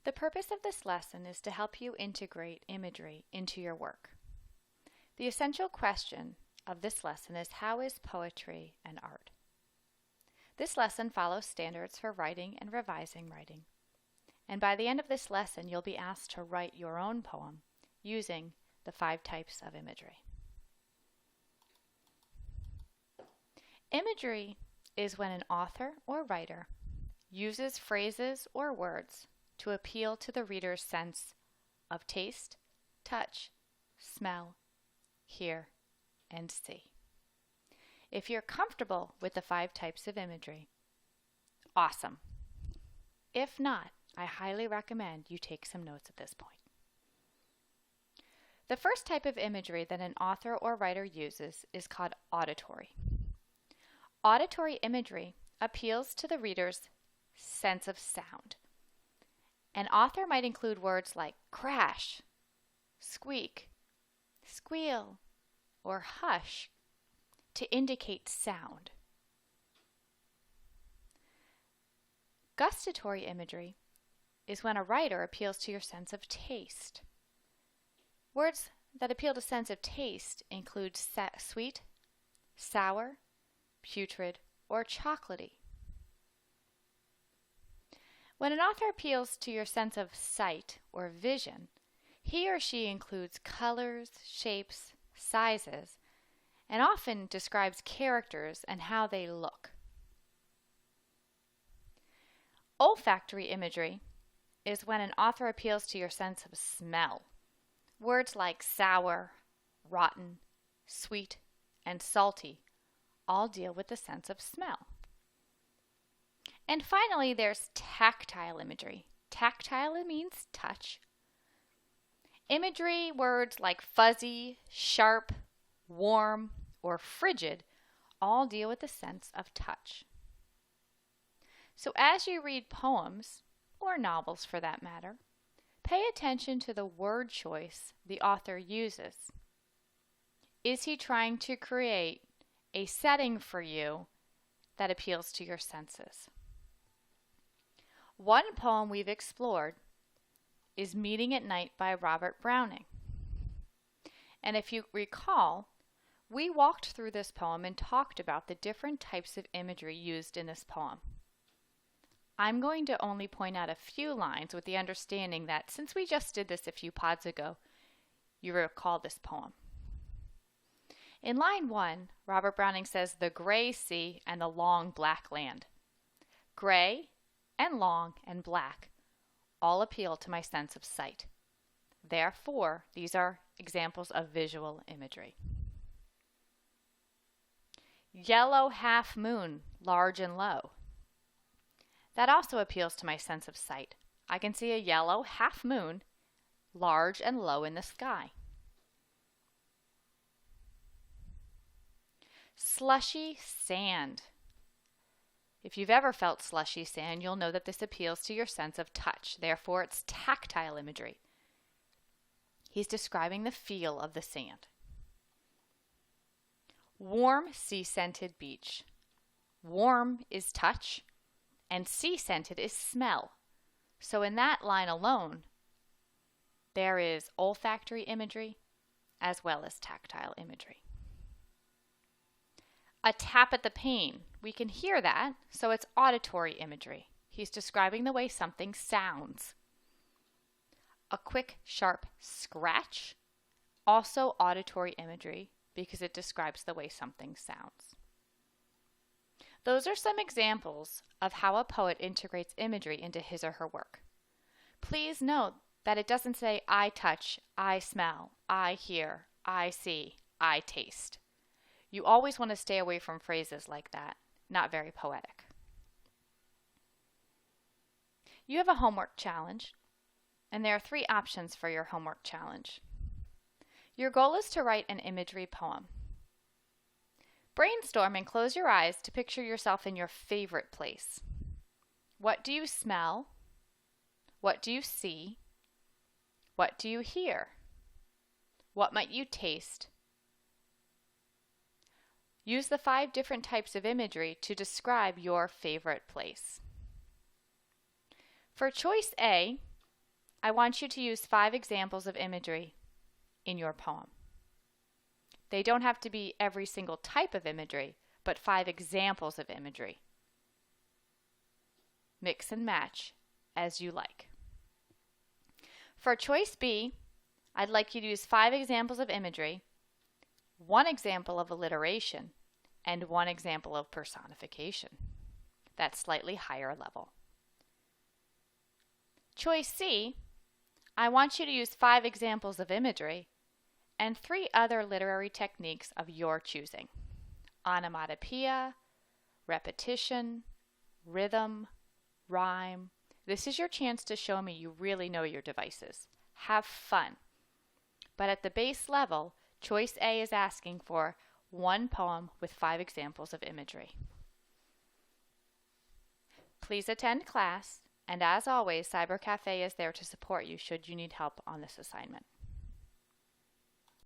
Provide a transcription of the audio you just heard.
The purpose of this lesson is to help you integrate imagery into your work. The essential question of this lesson is, how is poetry an art? This lesson follows standards for writing and revising writing. And by the end of this lesson, you'll be asked to write your own poem using the 5 types of imagery. Imagery is when an author or writer uses phrases or words to appeal to the reader's sense of taste, touch, smell, hear, and see. If you're comfortable with the 5 types of imagery, awesome. If not, I highly recommend you take some notes at this point. The first type of imagery that an author or writer uses is called auditory. Auditory imagery appeals to the reader's sense of sound. An author might include words like crash, squeak, squeal, or hush to indicate sound. Gustatory imagery is when a writer appeals to your sense of taste. Words that appeal to sense of taste include sweet, sour, putrid, or chocolatey. When an author appeals to your sense of sight or vision, he or she includes colors, shapes, sizes, and often describes characters and how they look. Olfactory imagery is when an author appeals to your sense of smell. Words like sour, rotten, sweet, and salty all deal with the sense of smell. And finally, there's tactile imagery. Tactile means touch. Imagery, words like fuzzy, sharp, warm, or frigid all deal with the sense of touch. So as you read poems, or novels for that matter, pay attention to the word choice the author uses. Is he trying to create a setting for you that appeals to your senses? One poem we've explored is Meeting at Night by Robert Browning. And if you recall, we walked through this poem and talked about the different types of imagery used in this poem. I'm going to only point out a few lines with the understanding that since we just did this a few pods ago, you recall this poem. In line 1, Robert Browning says, "The gray sea and the long black land." Gray and long and black all appeal to my sense of sight. Therefore, these are examples of visual imagery. Yellow half moon, large and low. That also appeals to my sense of sight. I can see a yellow half moon, large and low in the sky. Slushy sand. If you've ever felt slushy sand, you'll know that this appeals to your sense of touch. Therefore, it's tactile imagery. He's describing the feel of the sand. Warm sea-scented beach. Warm is touch, and sea-scented is smell. So in that line alone, there is olfactory imagery as well as tactile imagery. A tap at the pane. We can hear that, so it's auditory imagery. He's describing the way something sounds. A quick, sharp scratch, also auditory imagery because it describes the way something sounds. Those are some examples of how a poet integrates imagery into his or her work. Please note that it doesn't say I touch, I smell, I hear, I see, I taste. You always want to stay away from phrases like that. Not very poetic. You have a homework challenge, and there are 3 options for your homework challenge. Your goal is to write an imagery poem. Brainstorm and close your eyes to picture yourself in your favorite place. What do you smell? What do you see? What do you hear? What might you taste? Use the 5 different types of imagery to describe your favorite place. For choice A, I want you to use 5 examples of imagery in your poem. They don't have to be every single type of imagery, but 5 examples of imagery. Mix and match as you like. For choice B, I'd like you to use 5 examples of imagery, 1 example of alliteration, and 1 example of personification. That's slightly higher level. Choice C, I want you to use 5 examples of imagery and 3 other literary techniques of your choosing: onomatopoeia, repetition, rhythm, rhyme. This is your chance to show me you really know your devices. Have fun. But at the base level, choice A is asking for 1 poem with 5 examples of imagery. Please attend class, and as always, Cyber Cafe is there to support you should you need help on this assignment.